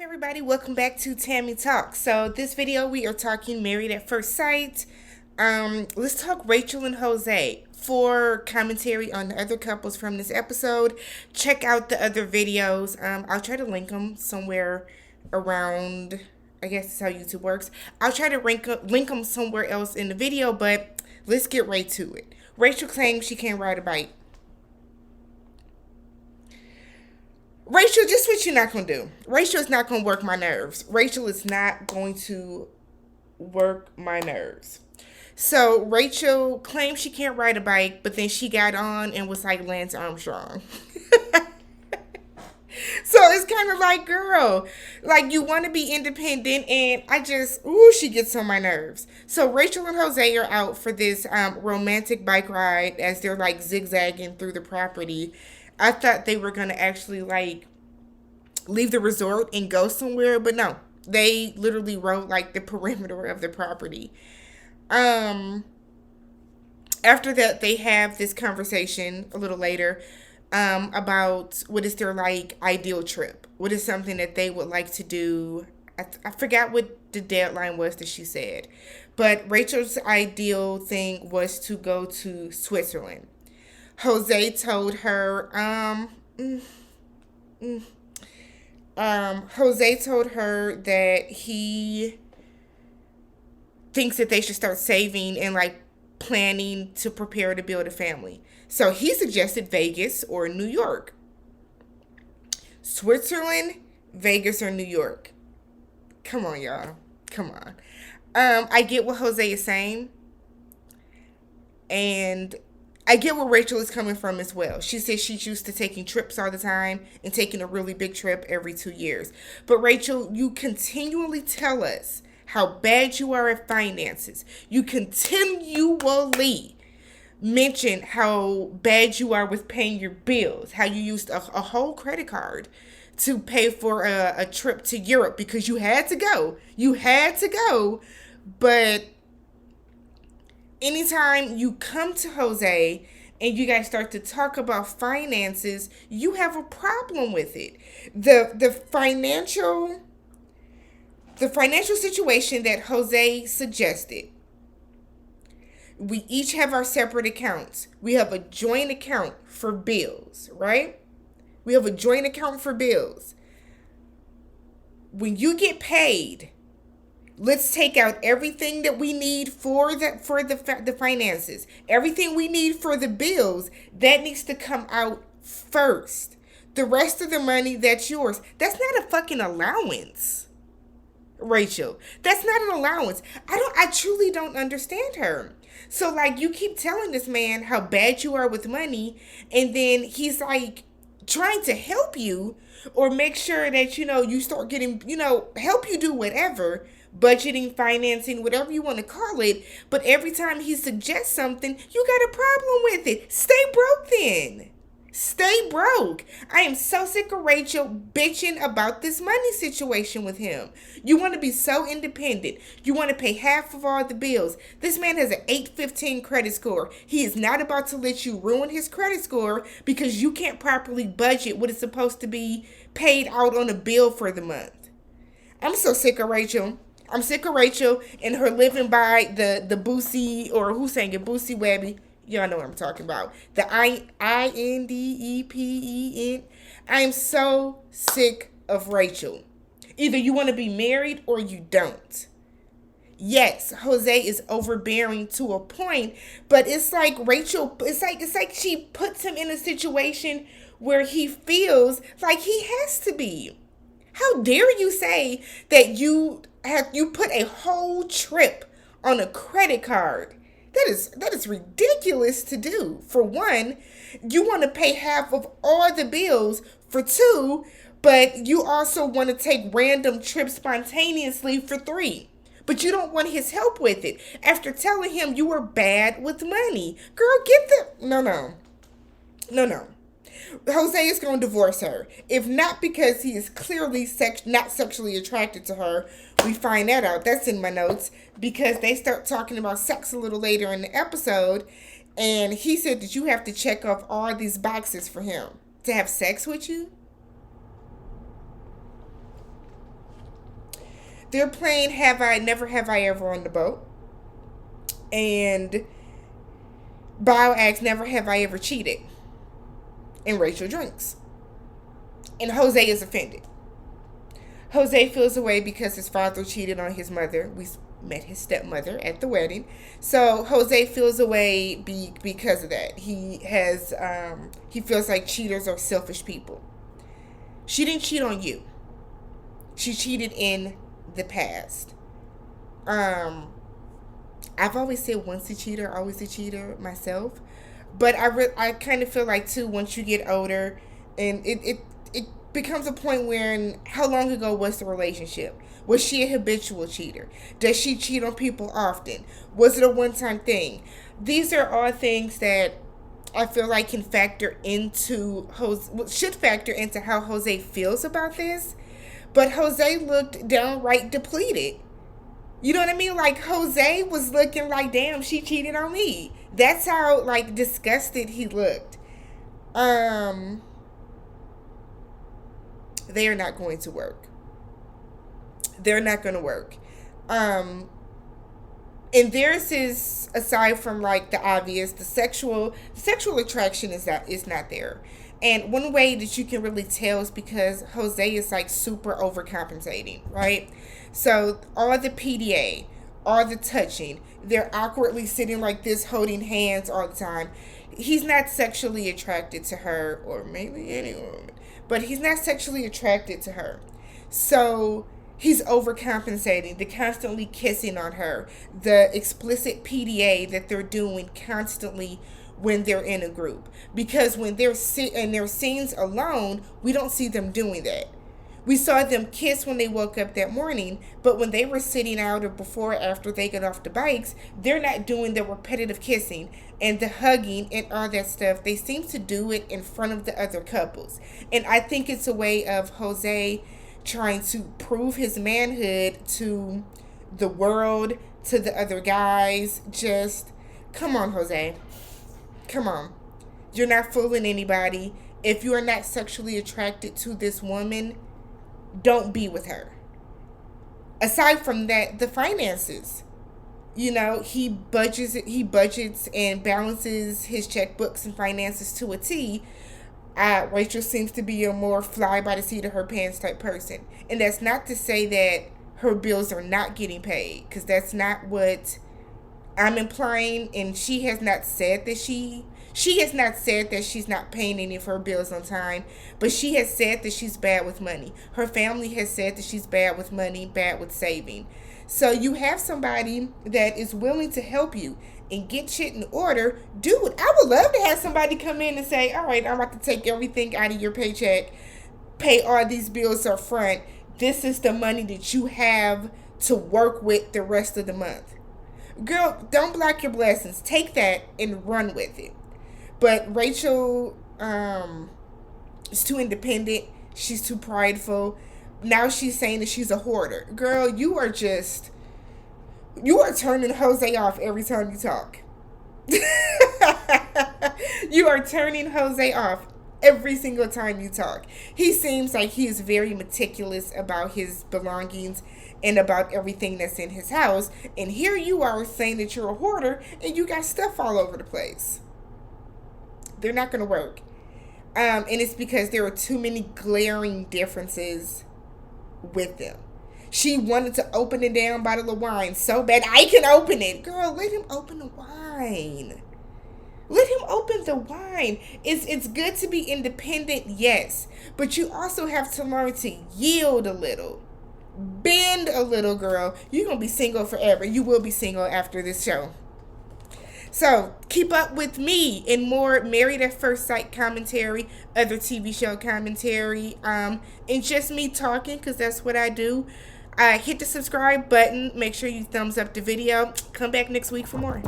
Everybody? Welcome back to Tammy Talks. So this video we are talking Married at First Sight. Let's talk Rachel and Jose. For commentary on the other couples from this episode, check out the other videos. I'll try to link them somewhere around. I guess that's how YouTube works. I'll try to link them somewhere else in the video, but let's get right to it. Rachel claims she can't ride a bike. Rachel, just what you're not going to do. Rachel is not going to work my nerves. Rachel is not going to work my nerves. So Rachel claims she can't ride a bike, but then she got on and was like Lance Armstrong. So it's kind of like, girl, like you want to be independent, and she gets on my nerves. So Rachel and Jose are out for this romantic bike ride as they're like zigzagging through the property. I thought they were going to actually like leave the resort and go somewhere, but no. They literally rode like the perimeter of the property. After that, they have this conversation a little later about what is their like ideal trip. What is something that they would like to do. I forgot what the deadline was that she said. But Rachel's ideal thing was to go to Switzerland. Jose told her, Jose told her that he thinks that they should start saving and like planning to prepare to build a family. So he suggested Vegas or New York. Switzerland, Vegas, or New York. Come on, y'all. Come on. I get what Jose is saying. And I get where Rachel is coming from as well. She says she's used to taking trips all the time and taking a really big trip every 2 years. But Rachel, you continually tell us how bad you are at finances. You continually mention how bad you are with paying your bills, how you used a whole credit card to pay for a trip to Europe because you had to go. You had to go, but anytime you come to Jose and you guys start to talk about finances, you have a problem with it. The financial situation that Jose suggested. We each have our separate accounts. We have a joint account for bills, right? We have a joint account for bills. When you get paid, let's take out everything that we need for the finances. Everything we need for the bills, that needs to come out first. The rest of the money, that's yours. That's not a fucking allowance, Rachel. That's not an allowance. I truly don't understand her. So like you keep telling this man how bad you are with money, and then he's like trying to help you or make sure that you start getting, help you do whatever. Budgeting, financing, whatever you want to call it. But every time he suggests something, you got a problem with it. Stay broke then. Stay broke. I am so sick of Rachel bitching about this money situation with him. You want to be so independent. You want to pay half of all the bills. This man has an 815 credit score. He is not about to let you ruin his credit score because you can't properly budget what is supposed to be paid out on a bill for the month. I'm so sick of Rachel. I'm sick of Rachel and her living by the Boosie, or who's saying it, Boosie Webby. Y'all know what I'm talking about. The INDEPEN. I am so sick of Rachel. Either you want to be married or you don't. Yes, Jose is overbearing to a point, but it's like Rachel, it's like she puts him in a situation where he feels like he has to be. How dare you say that you put a whole trip on a credit card? That is ridiculous to do. For one, you want to pay half of all the bills. For two, but you also want to take random trips spontaneously for three. But you don't want his help with it. After telling him you were bad with money. Girl, get the... No. Jose is going to divorce her. If not because he is clearly not sexually attracted to her. We find that out. That's in my notes. Because they start talking about sex a little later in the episode. And he said that you have to check off all these boxes for him to have sex with you. They're playing Never Have I Ever on the boat. And Bio asks, Never have I ever cheated. And Rachel drinks. And Jose is offended. Jose feels away because his father cheated on his mother. We met his stepmother at the wedding. So Jose feels away because of that. He feels like cheaters are selfish people. She didn't cheat on you. She cheated in the past. I've always said once a cheater, always a cheater myself. But I kind of feel like, too, once you get older, and it becomes a point where, how long ago was the relationship? Was she a habitual cheater? Does she cheat on people often? Was it a one-time thing? These are all things that I feel like should factor into how Jose feels about this. But Jose looked downright depleted. You know what I mean? Like, Jose was looking like, damn, she cheated on me. That's how, like, disgusted he looked. They are not going to work. They're not going to work. And theirs is, aside from, like, the obvious, the sexual attraction is not there. And one way that you can really tell is because Jose is, like, super overcompensating, right? So all the PDA, all the touching, they're awkwardly sitting like this, holding hands all the time. He's not sexually attracted to her, or maybe any woman, but he's not sexually attracted to her. So he's overcompensating, the constantly kissing on her, the explicit PDA that they're doing constantly when they're in a group. Because when they're in their scenes alone, we don't see them doing that. We saw them kiss when they woke up that morning, but when they were sitting out or before or after they got off the bikes, they're not doing the repetitive kissing and the hugging and all that stuff. They seem to do it in front of the other couples. And I think it's a way of Jose trying to prove his manhood to the world, to the other guys. Just, come on, Jose. Come on. You're not fooling anybody. If you are not sexually attracted to this woman, don't be with her. Aside from that, the finances. You know, he budgets and balances his checkbooks and finances to a T. Rachel seems to be a more fly by the seat of her pants type person. And that's not to say that her bills are not getting paid, because that's not what I'm implying. And she has not said that she's not paying any of her bills on time, but she has said that she's bad with money. Her family has said that she's bad with money, bad with saving. So you have somebody that is willing to help you and get shit in order. Dude, I would love to have somebody come in and say, all right, I'm about to take everything out of your paycheck, pay all these bills up front. This is the money that you have to work with the rest of the month. Girl, don't block your blessings. Take that and run with it. But Rachel is too independent. She's too prideful. Now she's saying that she's a hoarder. Girl, you are turning Jose off every time you talk. You are turning Jose off every single time you talk. He seems like he is very meticulous about his belongings and about everything that's in his house. And here you are saying that you're a hoarder and you got stuff all over the place. They're not going to work. And it's because there are too many glaring differences with them. She wanted to open a damn bottle of wine so bad. I can open it. Girl, let him open the wine. Let him open the wine. It's good to be independent, yes. But you also have to learn to yield a little. Bend a little, girl. You're going to be single forever. You will be single after this show. So, keep up with me in more Married at First Sight commentary, other TV show commentary, and just me talking, because that's what I do. Hit the subscribe button. Make sure you thumbs up the video. Come back next week for more.